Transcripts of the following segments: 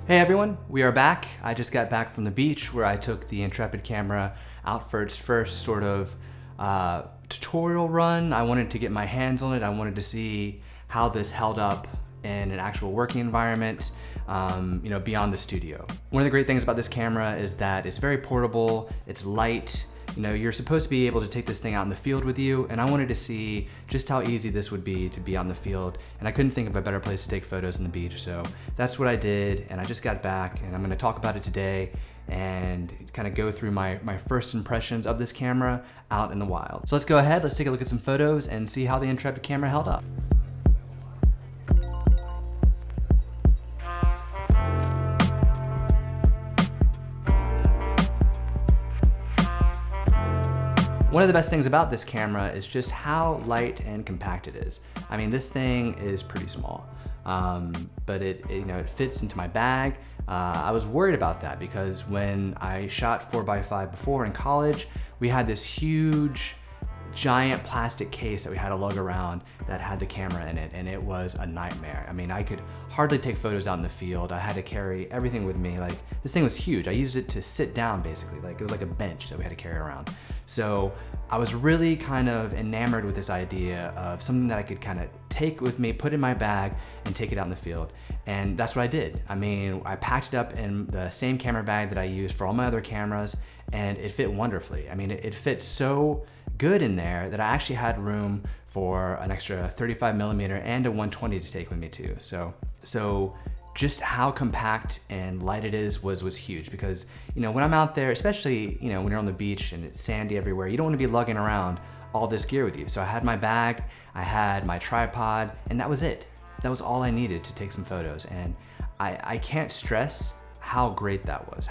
Hey everyone, we are back. I just got back from the beach where I took the Intrepid camera out for its first sort of tutorial run. I wanted to get my hands on it. I wanted to see how this held up in an actual working environment, beyond the studio. One of the great things about this camera is that it's very portable, it's light. You're supposed to be able to take this thing out in the field with you, and I wanted to see just how easy this would be to be on the field, and I couldn't think of a better place to take photos on the beach, so that's what I did, and I just got back, and I'm gonna talk about it today and kind of go through my first impressions of this camera out in the wild. So let's go ahead, let's take a look at some photos and see how the Intrepid camera held up. One of the best things about this camera is just how light and compact it is. I mean, this thing is pretty small, but it fits into my bag. I was worried about that because when I shot 4x5 before in college, we had this huge, giant plastic case that we had to lug around that had the camera in it, and it was a nightmare. I mean, I could hardly take photos out in the field. I had to carry everything with me. Like, this thing was huge. I used it to sit down, basically. Like, it was like a bench that we had to carry around. So I was really kind of enamored with this idea of something that I could kind of take with me, put in my bag, and take it out in the field. And that's what I did. I mean, I packed it up in the same camera bag that I used for all my other cameras, and it fit wonderfully. I mean, it fit so good in there that I actually had room for an extra 35mm and a 120 to take with me too. So just how compact and light it is was huge, because when I'm out there, especially when you're on the beach and it's sandy everywhere, you don't want to be lugging around all this gear with you. So I had my bag, I had my tripod, and that was it. That was all I needed to take some photos, and I can't stress how great that was.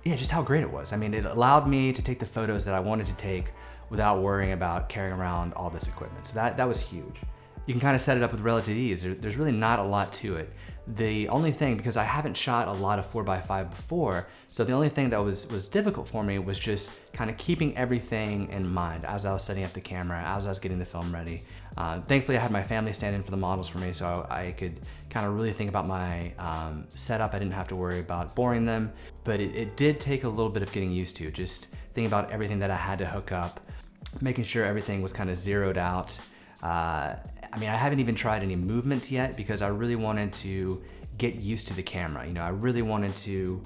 Just how great it was. I mean, it allowed me to take the photos that I wanted to take without worrying about carrying around all this equipment. So that was huge. You can kind of set it up with relative ease. There's really not a lot to it. The only thing, because I haven't shot a lot of 4x5 before, so the only thing that was difficult for me was just kind of keeping everything in mind as I was setting up the camera, as I was getting the film ready. Thankfully, I had my family stand in for the models for me, so I could kind of really think about my setup. I didn't have to worry about boring them, but it did take a little bit of getting used to, just thinking about everything that I had to hook up, making sure everything was kind of zeroed out. I mean, I haven't even tried any movements yet because I really wanted to get used to the camera. I really wanted to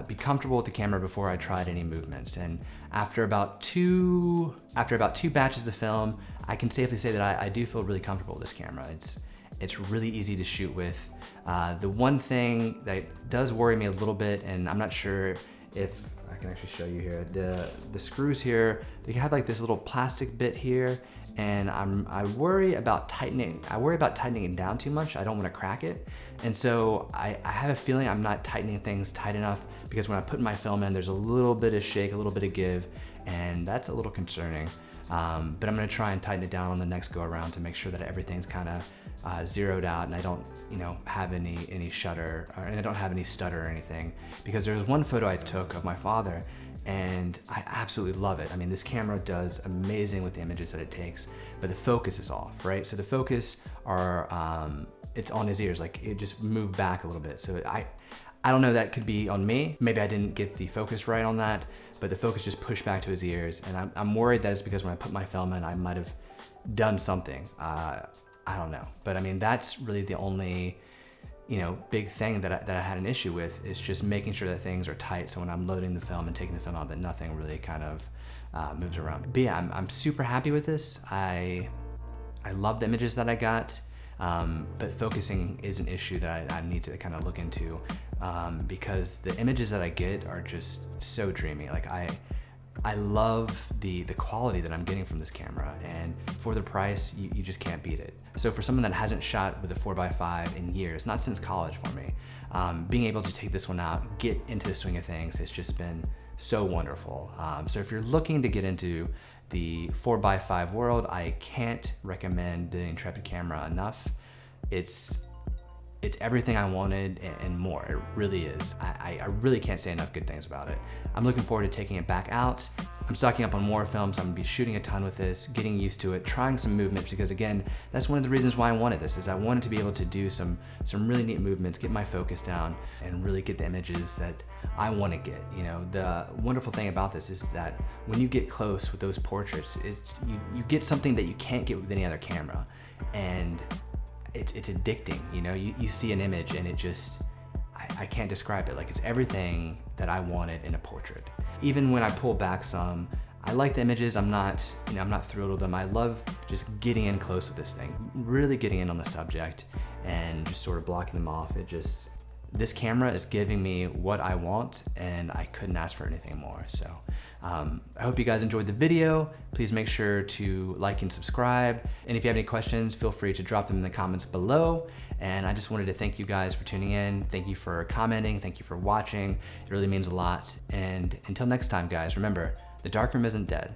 be comfortable with the camera before I tried any movements. And after about two batches of film, I can safely say that I do feel really comfortable with this camera. It's really easy to shoot with. The one thing that does worry me a little bit, and I'm not sure if I can actually show you here, the screws here, they have like this little plastic bit here, and I worry about tightening it down too much. I don't want to crack it. And so I have a feeling I'm not tightening things tight enough, because when I put my film in, there's a little bit of shake, a little bit of give, and that's a little concerning. But I'm gonna try and tighten it down on the next go around to make sure that everything's kind of zeroed out, and I don't have any shutter, and I don't have any stutter or anything. Because there was one photo I took of my father, and I absolutely love it. I mean, this camera does amazing with the images that it takes, but the focus is off, right? So the focus it's on his ears, like it just moved back a little bit. So I don't know, that could be on me. Maybe I didn't get the focus right on that, but the focus just pushed back to his ears, and I'm worried that it's because when I put my film in, I might have done something. I don't know, but I mean, that's really the only big thing that I had an issue with, is just making sure that things are tight, so when I'm loading the film and taking the film out, that nothing really kind of moves around. But yeah, I'm super happy with this. I love the images that I got, but focusing is an issue that I need to kind of look into, because the images that I get are just so dreamy. Like I love the quality that I'm getting from this camera, and for the price, you just can't beat it. So for someone that hasn't shot with a 4x5 in years, not since college for me, being able to take this one out, get into the swing of things, has just been so wonderful. So if you're looking to get into the 4x5 world, I can't recommend the Intrepid camera enough. It's it's everything I wanted and more. It really is. I really can't say enough good things about it. I'm looking forward to taking it back out. I'm stocking up on more films. I'm gonna be shooting a ton with this, getting used to it, trying some movements, because again, that's one of the reasons why I wanted this, is I wanted to be able to do some really neat movements, get my focus down, and really get the images that I wanna get. You know, the wonderful thing about this is that when you get close with those portraits, you get something that you can't get with any other camera. And it's addicting, you know. You see an image and it just, I can't describe it. Like, it's everything that I wanted in a portrait. Even when I pull back some, I like the images. I'm not thrilled with them. I love just getting in close with this thing, really getting in on the subject and just sort of blocking them off. This camera is giving me what I want, and I couldn't ask for anything more. So I hope you guys enjoyed the video. Please make sure to like and subscribe. And if you have any questions, feel free to drop them in the comments below. And I just wanted to thank you guys for tuning in. Thank you for commenting. Thank you for watching. It really means a lot. And until next time, guys, remember, the darkroom isn't dead.